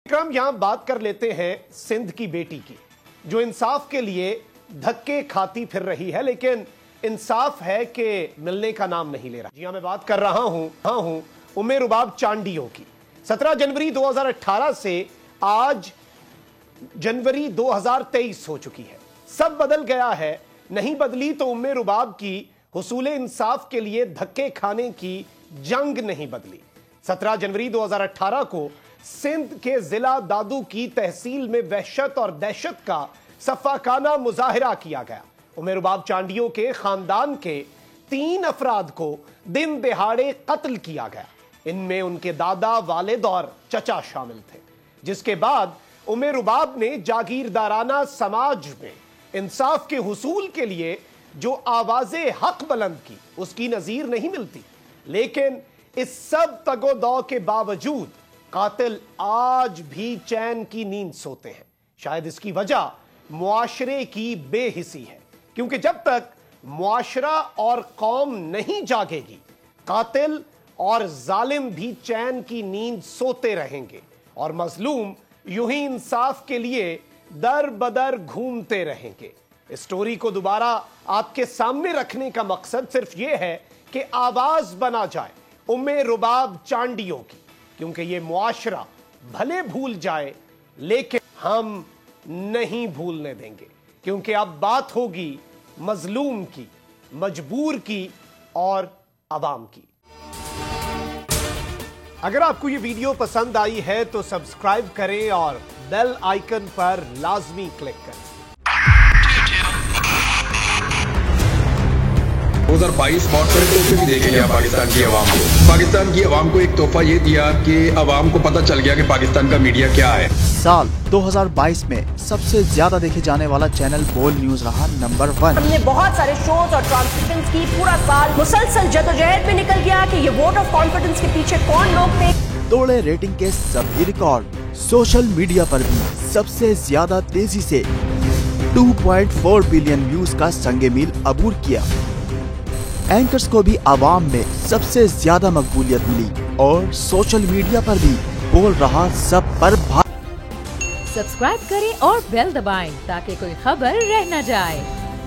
विक्रम यहां बात कर लेते हैं सिंध की बेटी की, जो इंसाफ के लिए धक्के खाती फिर रही है, लेकिन इंसाफ है कि मिलने का नाम नहीं ले रहा। जी हां, मैं बात कर रहा हूं उम्मे रुबाब चांडियों की। 17 जनवरी 2018 से आज जनवरी 2023 हो चुकी है। सब बदल गया है, नहीं बदली तो उम्मे रुबाब की हुसूले इंसाफ के लिए धक्के खाने की जंग नहीं बदली। 17 जनवरी 2018 को सिंध के जिला दादू की तहसील में वहशत और दहशत का सफाकाना मुजाहिरा किया गया। उम्मे रुबाब चांडियों के खानदान के 3 अफराद को दिन दिहाड़े कत्ल किया गया। इनमें उनके दादा, वालिद और चचा शामिल थे। जिसके बाद उम्मे रुबाब ने जागीरदाराना समाज में इंसाफ के हुसूल के लिए जो आवाज़े हक बुलंद की, उसकी नजीर नहीं मिलती। लेकिन इस सब तगोदौ के बावजूद कातिल आज भी चैन की नींद सोते हैं। शायद इसकी वजह मुआशरे की बेहिसी है, क्योंकि जब तक मुआशरा और कौम नहीं जागेगी, कातिल और जालिम भी चैन की नींद सोते रहेंगे और मजलूम यूं ही इंसाफ के लिए दर बदर घूमते रहेंगे। इस स्टोरी को दोबारा आपके सामने रखने का मकसद सिर्फ यह है कि आवाज बना जाए उम्मे रुबाब चांडियों की, क्योंकि ये मुआशरा भले भूल जाए लेकिन हम नहीं भूलने देंगे, क्योंकि अब बात होगी मजलूम की, मजबूर की और अवाम की। अगर आपको ये वीडियो पसंद आई है तो सब्सक्राइब करें और बेल आइकन पर लाजमी क्लिक करें। 2022 बॉर्डर पे भी देखे गया पाकिस्तान की आवाम को। पाकिस्तान की आवाम को एक तोहफा ये दिया कि आवाम को पता चल गया कि पाकिस्तान का मीडिया क्या है। साल 2022 में सबसे ज्यादा देखे जाने वाला चैनल बोल न्यूज रहा नंबर 1। हमने बहुत सारे शोज और ट्रांसमिशंस की, पूरा साल मुसलसल जदोजहद में निकल गया कि ये वोट ऑफ कॉन्फिडेंस के पीछे कौन लोग थे। तोड़े रेटिंग के सभी रिकॉर्ड। सोशल मीडिया पर भी सबसे ज्यादा तेजी से 2.4 बिलियन व्यूज का संगे मील अबूर किया। एंकर्स को भी आवाम में सबसे ज्यादा मकबूलियत मिली और सोशल मीडिया पर भी बोल रहा सब पर सब्सक्राइब करें और बेल दबाएं ताकि कोई खबर रह न जाए।